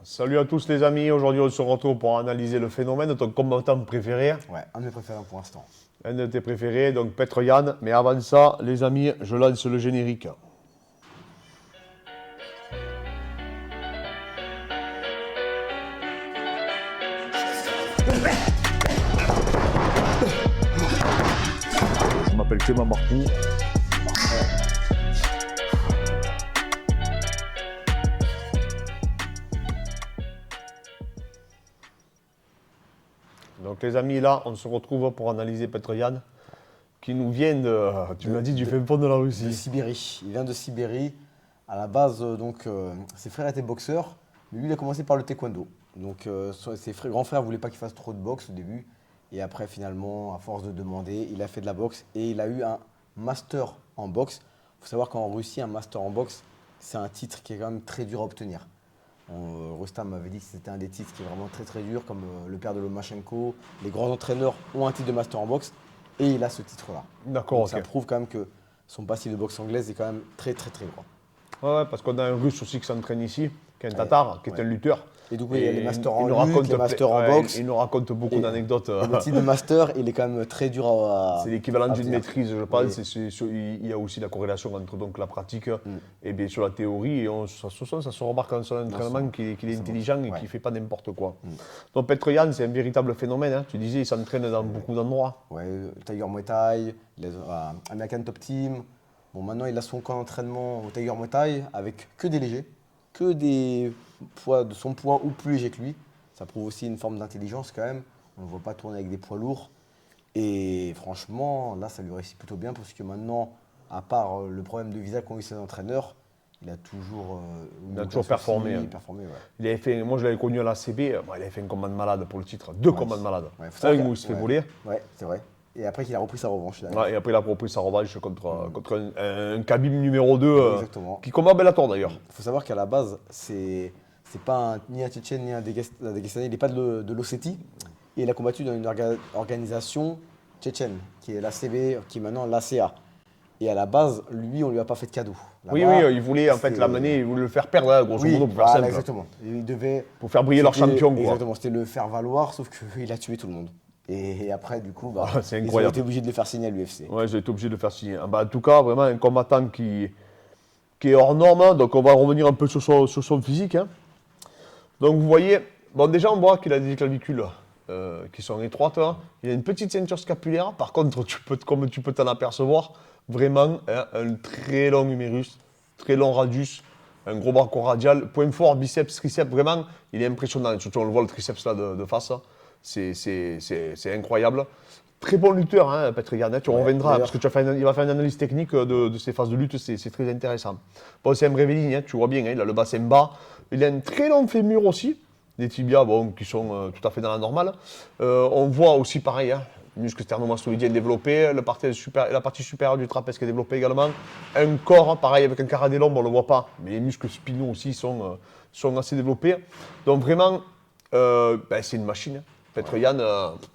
Salut à tous les amis, aujourd'hui on se retrouve pour analyser le phénomène, ton combattant préféré. Ouais, un de mes préférés pour l'instant. Un de tes préférés, donc Petr Yan. Mais avant ça, les amis, je lance le générique. Je m'appelle Clément Marcoux. Donc les amis, là, on se retrouve pour analyser Petr Yan, qui nous vient de, tu m'as dit, du fin fond de la De Russie. Sibérie. Il vient de Sibérie. À la base, ses frères étaient boxeurs, mais lui, il a commencé par le taekwondo. Donc, grands frères ne voulaient pas qu'il fasse trop de boxe au début. Et après, finalement, à force de demander, il a fait de la boxe et il a eu un master en boxe. Il faut savoir qu'en Russie, un master en boxe, c'est un titre qui est quand même très dur à obtenir. Rustam m'avait dit que c'était un des titres qui est vraiment très très dur, comme le père de Lomachenko. Les grands entraîneurs ont un titre de master en boxe et il a ce titre-là. D'accord, Donc, ok. ça prouve quand même que son passif de boxe anglaise est quand même très très très grand. Ouais, parce qu'on a un Russe aussi qui s'entraîne ici, qui est un Tatar, qui est un lutteur. Et du coup, il y a les masters en il nous lutte, raconte les masters en ouais, boxe. Il nous raconte beaucoup Et- d'anecdotes. Et le titre de master, il est quand même très dur à. C'est l'équivalent à d'une obtenir. maîtrise, je pense. Oui. Il y a aussi la corrélation entre donc, la pratique et bien sûr la théorie. Et ça se remarque dans son entraînement qu'il est intelligent et Ouais. qu'il ne fait pas n'importe quoi. Donc Petr Yan, c'est un véritable phénomène. Hein. Tu disais, il s'entraîne dans beaucoup d'endroits. Ouais, Tiger Muay Thai, American Top Team. Bon, maintenant, il a son camp d'entraînement au Tiger Muay Thai avec que des légers, que des poids de son poids ou plus légers que lui. Ça prouve aussi une forme d'intelligence quand même. On ne le voit pas tourner avec des poids lourds. Et franchement, là, ça lui réussit plutôt bien parce que maintenant, à part le problème de visa qu'ont eu ses entraîneurs, il a toujours, Il a toujours performé, hein. performé, ouais. Il avait fait, moi, je l'avais connu à la CB. Il avait fait un combat de malade pour le titre. Deux combats de malade. Ouais, faut savoir Un que- où il se fait ouais. voler. Ouais, c'est vrai. Et après qu'il a repris sa revanche. Là. Ouais, et après, il a repris sa revanche contre un Khabib numéro 2, Exactement. qui combat Bellator d'ailleurs. Il faut savoir qu'à la base, c'est pas ni un Tchétchène ni un Daguestanais, il n'est pas de l'Ossétie. Et il a combattu dans une organisation tchétchène, qui est l'ACB, qui est maintenant l'ACA. Et à la base, lui, on ne lui a pas fait de cadeau. Oui, Là-bas, il voulait en fait c'est- l'amener, il voulait le faire perdre, hein, grosso Oui, modo, pour faire voilà, simple. exactement. Il devait. Pour faire briller leur c'était- champion, quoi. Exactement, c'était le faire valoir, sauf qu'il a tué tout le monde. Et après, du coup, Ah, c'est ils ont incroyable. été obligés de le faire signer à l'UFC. Ouais, j'ai été obligé de le faire signer. Ah bah, en tout cas, vraiment un combattant qui est hors norme, hein, donc on va revenir un peu sur son physique. Hein. Donc vous voyez, bon déjà on voit qu'il a des clavicules qui sont étroites. Hein. Il a une petite ceinture scapulaire, par contre, comme tu peux t'en apercevoir, vraiment hein, un très long humérus, très long radius, un gros bras radial, point fort, biceps, triceps, vraiment, il est impressionnant. Et surtout on le voit le triceps là de face, c'est incroyable. Très bon lutteur, hein, Petr Yan, hein, tu reviendras, d'ailleurs. parce que il va faire une analyse technique de ses phases de lutte, c'est très intéressant. Bon, c'est un brévéligne, hein, tu vois bien, hein, il a le bassin bas, il a un très long fémur aussi, des tibias bon, qui sont tout à fait dans la normale. On voit aussi pareil, hein, muscle sternomastoïdien développé, la partie supérieure du trapèze qui est développée également. Un corps, hein, pareil, avec un carré des lombes, on ne le voit pas, mais les muscles spinaux aussi sont assez développés. Donc vraiment, c'est une machine. Hein. Petr Yan,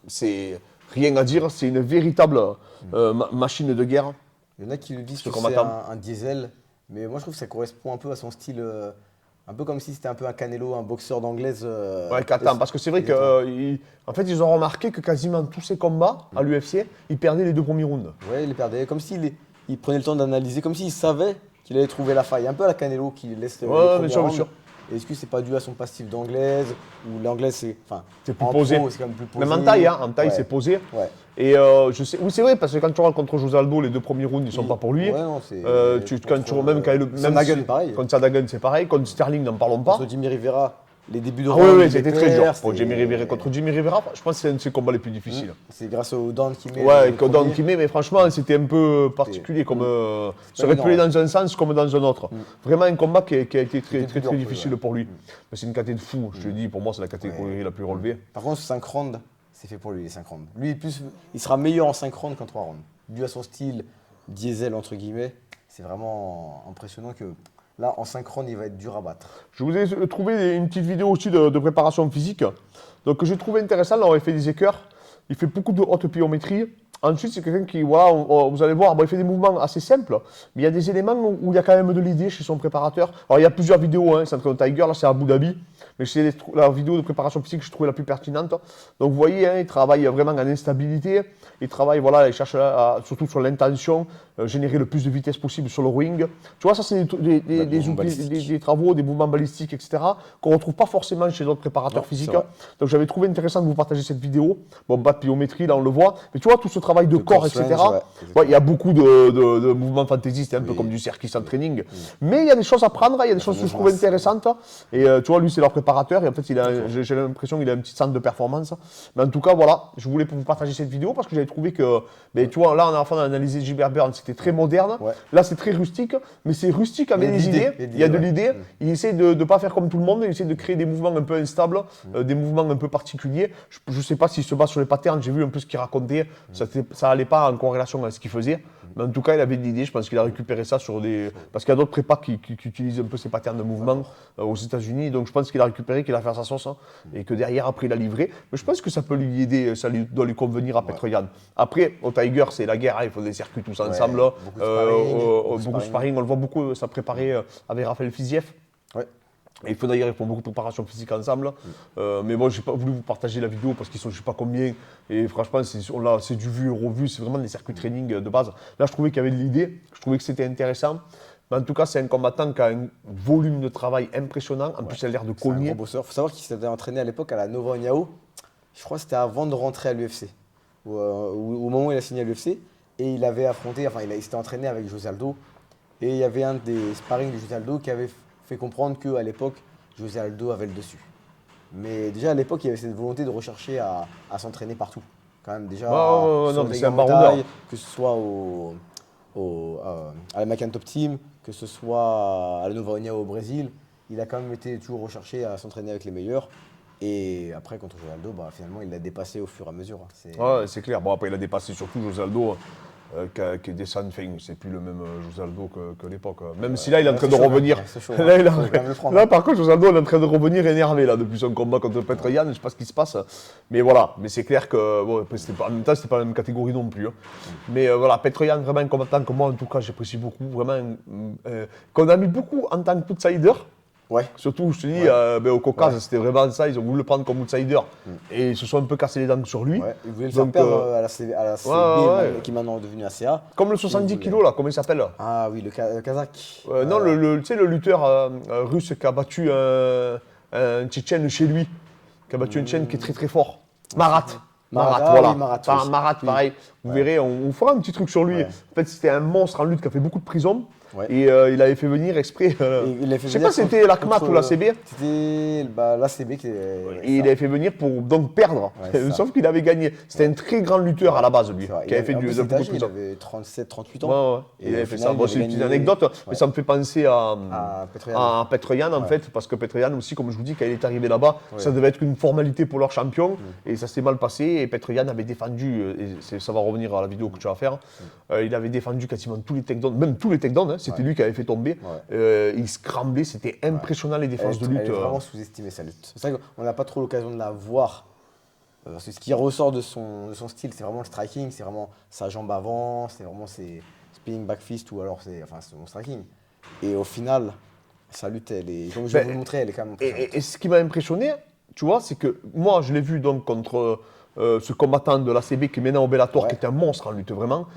c'est rien à dire, c'est une véritable machine de guerre. Il y en a qui lui disent Ce que c'est combattant. un diesel, mais moi je trouve que ça correspond un peu à son style, un peu comme si c'était un peu un Canelo, un boxeur d'anglaise. Ouais, qu'attends, parce que c'est vrai qu'en fait, ils ont remarqué que quasiment tous ces combats à l'UFC, ils perdaient les deux premiers rounds. Ouais, il les perdait, comme il prenait le temps d'analyser, comme s'il savait qu'il allait trouver la faille. Un peu à la Canelo qui laisse les Ouais, premiers bien sûr, bien rounds. sûr. Est-ce que c'est pas dû à son passif d'anglaise, ou l'anglaise c'est. Enfin, C'est plus en posé. pro, c'est quand même plus posé. Même en taille, hein, Ouais. c'est posé. Ouais. Et je sais, oui, c'est vrai, parce que quand tu regardes contre José Aldo, les deux premiers rounds, ils sont pas pour lui. Ouais, non, c'est. Même Sandhagen, pareil. Contre Sandhagen, c'est pareil. Contre Sterling, n'en parlons pas. Contre Jimmy Rivera, les débuts de Ah round, oui, il c'était les très perd, dur. Pour Jimmy Rivera, contre Jimmy Rivera, je pense que c'est un de ses combats les plus difficiles. C'est grâce au down qu'il met. Ouais, le que Don premier. Kimé, mais franchement, c'était un peu particulier. Comme, ça aurait pu aller énorme. dans un sens comme dans un autre. Vraiment un combat qui a été très plus dur pour lui, difficile ouais. pour lui. Mais c'est une catégorie de fou, je te dis, pour moi, c'est la catégorie la plus relevée. Par contre, 5 rounds, c'est fait pour lui, les 5 rounds. Lui, il sera meilleur en 5 rounds qu'en 3 rounds. Dû à son style diesel, entre guillemets, c'est vraiment impressionnant que là, en 5 rounds, il va être dur à battre. Je vous ai trouvé une petite vidéo aussi de préparation physique. Donc, que j'ai trouvé intéressant. Là, on a fait des équerres. Il fait beaucoup de haute pliométrie. Ensuite, c'est quelqu'un qui, voilà, vous allez voir, bon, il fait des mouvements assez simples, mais il y a des éléments où il y a quand même de l'idée chez son préparateur. Alors, il y a plusieurs vidéos, hein, c'est entre Tiger, là c'est à Abu Dhabi, mais c'est la vidéo de préparation physique que je trouvais la plus pertinente. Donc, vous voyez, hein, il travaille vraiment en instabilité, il travaille, voilà, il cherche surtout sur l'intention, générer le plus de vitesse possible sur le ring. Tu vois, ça, c'est des travaux, des mouvements balistiques, etc., qu'on ne retrouve pas forcément chez d'autres préparateurs physiques. Donc, j'avais trouvé intéressant de vous partager cette vidéo. Bon, bas de pliométrie, là, on le voit. Mais tu vois, tout ce travail de corps, etc., il y a beaucoup de mouvements fantaisistes, un peu comme du circus en training. Mais il y a des choses à prendre, il y a des choses que je trouve intéressantes. Et tu vois, lui, c'est leur préparateur. Et en fait, j'ai l'impression qu'il a un petit centre de performance. Mais en tout cas, voilà, je voulais vous partager cette vidéo parce que j'avais trouvé que, tu vois, là, on a analysé Gilbert Burns, c'était très moderne. Là, c'est très rustique, mais c'est rustique avec des idées. Il y a de l'idée. Il essaie de ne pas faire comme tout le monde. Il essaie de créer des mouvements un peu instables, des mouvements un peu particuliers. Je ne sais pas s'il se base sur les patterns. J'ai vu un peu ce qu'il racontait. Ça n'allait pas en corrélation avec ce qu'il faisait. Mais en tout cas, il avait de l'idée. Je pense qu'il a récupéré ça sur des. Parce qu'il y a d'autres prépas qui utilisent un peu ces patterns de mouvement aux États-Unis. Donc, je pense qu'il a récupéré, qu'il a fait sa sauce. Et que derrière, après, il a livré. Mais je pense que ça peut lui aider. Ça doit lui convenir à Petroyan. Après, au Tiger, c'est la guerre. Il faut des circuits tous ensemble. Beaucoup de sparring. On le voit beaucoup. Ça préparait avec Raphaël Fiziev. Et il faut d'ailleurs, ils font beaucoup de préparation physique ensemble. Mais bon, je n'ai pas voulu vous partager la vidéo parce qu'ils sont je ne sais pas combien. Et franchement, c'est du vu et revu. C'est vraiment des circuits training de base. Là, je trouvais qu'il y avait de l'idée. Je trouvais que c'était intéressant. Mais en tout cas, c'est un combattant qui a un volume de travail impressionnant. En plus, il a l'air de cogner. C'est un gros bosseur. Il faut savoir qu'il s'était entraîné à l'époque à la Nova União. Je crois que c'était avant de rentrer à l'UFC. Au moment où il a signé à l'UFC. Et il avait affronté, il s'était entraîné avec José Aldo. Et il y avait un des sparring de José Aldo qui avait fait comprendre qu'à l'époque, José Aldo avait le dessus. Mais déjà à l'époque, il y avait cette volonté de rechercher à s'entraîner partout. Quand même déjà non, mais c'est un baroudeur. Que ce soit à la Macan Top Team, que ce soit à la Nova União au Brésil, il a quand même été toujours recherché à s'entraîner avec les meilleurs. Et après, contre José Aldo, finalement, il l'a dépassé au fur et à mesure. C'est clair. Bon, après, il a dépassé surtout José Aldo. Qui est descendu, c'est plus le même José Aldo que l'époque. Même si là, il est en train de revenir. Là, par contre, José Aldo est en train de revenir énervé là, depuis son combat contre Petroyan. Je ne sais pas ce qui se passe. Mais voilà, mais c'est clair que, bon, en même temps, c'était pas la même catégorie non plus. Mais voilà, Petroyan, vraiment un combattant que moi, en tout cas, j'apprécie beaucoup. Vraiment, qu'on a mis beaucoup en tant qu'outsider. Surtout, je te dis, au Caucase, c'était vraiment ça. Ils ont voulu le prendre comme outsider et ils se sont un peu cassé les dents sur lui. Ils voulaient le faire perdre à la CB, qui est maintenant devenu ACA. Comme le 70 kg, là, comment il s'appelle? Ah oui, le Kazakh. Non, tu sais, le lutteur russe qui a battu un Tchétchène chez lui, qui a battu un Tchétchène qui est très très fort. Marat, voilà. Marat, pareil. Vous verrez, on fera un petit truc sur lui. En fait, c'était un monstre en lutte qui a fait beaucoup de prison. Et il avait fait venir exprès. Je sais pas si c'était l'ACMAT ou l'ACB. C'était l'ACB qui il avait fait venir pour donc perdre. Sauf qu'il avait gagné. C'était un très grand lutteur à la base, lui. Qui avait fait beaucoup de prison. Il avait 37, 38 ans. Il avait fait ça. Bon, c'est une petite anecdote, mais ça me fait penser à Petroyan en fait. Parce que Petroyan aussi, comme je vous dis, quand il est arrivé là-bas, ça devait être une formalité pour leur champion. Et ça s'est mal passé. Et Petroyan avait défendu, et ça va revenir à la vidéo que tu vas faire, il avait défendu quasiment tous les takedowns, même tous les takedowns. C'était lui qui avait fait tomber. Il scramblait, c'était impressionnant les défenses de lutte. Elle est vraiment sous-estimée sa lutte. C'est vrai qu'on n'a pas trop l'occasion de la voir. C'est ce qui ressort de son style, c'est vraiment le striking, c'est vraiment sa jambe avant, c'est vraiment ses spinning back fist ou alors c'est son striking. Et au final, sa lutte, comme je vais vous le montrer, elle est quand même impressionnante. Et ce qui m'a impressionné, tu vois, c'est que moi je l'ai vu donc contre ce combattant de l'ACB qui est maintenant au Bellator, qui est un monstre en lutte vraiment.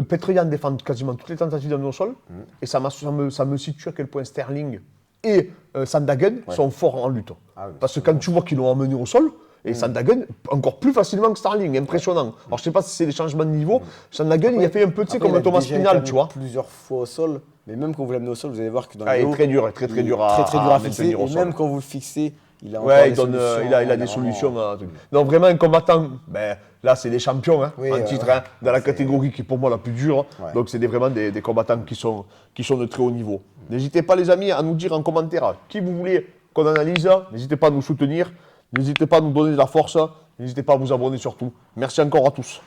Petroyan défend quasiment toutes les tentatives d'amener au sol. Et ça me situe à quel point Sterling et Sandhagen sont forts en lutte. Parce que quand tu vois qu'ils l'ont amené au sol, et Sandhagen, encore plus facilement que Sterling, impressionnant. Alors je ne sais pas si c'est des changements de niveau. Sandhagen, il a fait un peu, tu sais, comme Thomas Spinal, tu vois. Plusieurs fois au sol, mais même quand vous l'amenez au sol, vous allez voir que dans le dos, il est très dur à fixer. Et même quand vous le fixez, il a des solutions. Non, vraiment un combattant, là c'est des champions en titre, dans la catégorie qui est pour moi la plus dure. Donc c'est vraiment des combattants qui sont de très haut niveau. N'hésitez pas les amis à nous dire en commentaire qui vous voulez qu'on analyse. N'hésitez pas à nous soutenir. N'hésitez pas à nous donner de la force. N'hésitez pas à vous abonner surtout. Merci encore à tous.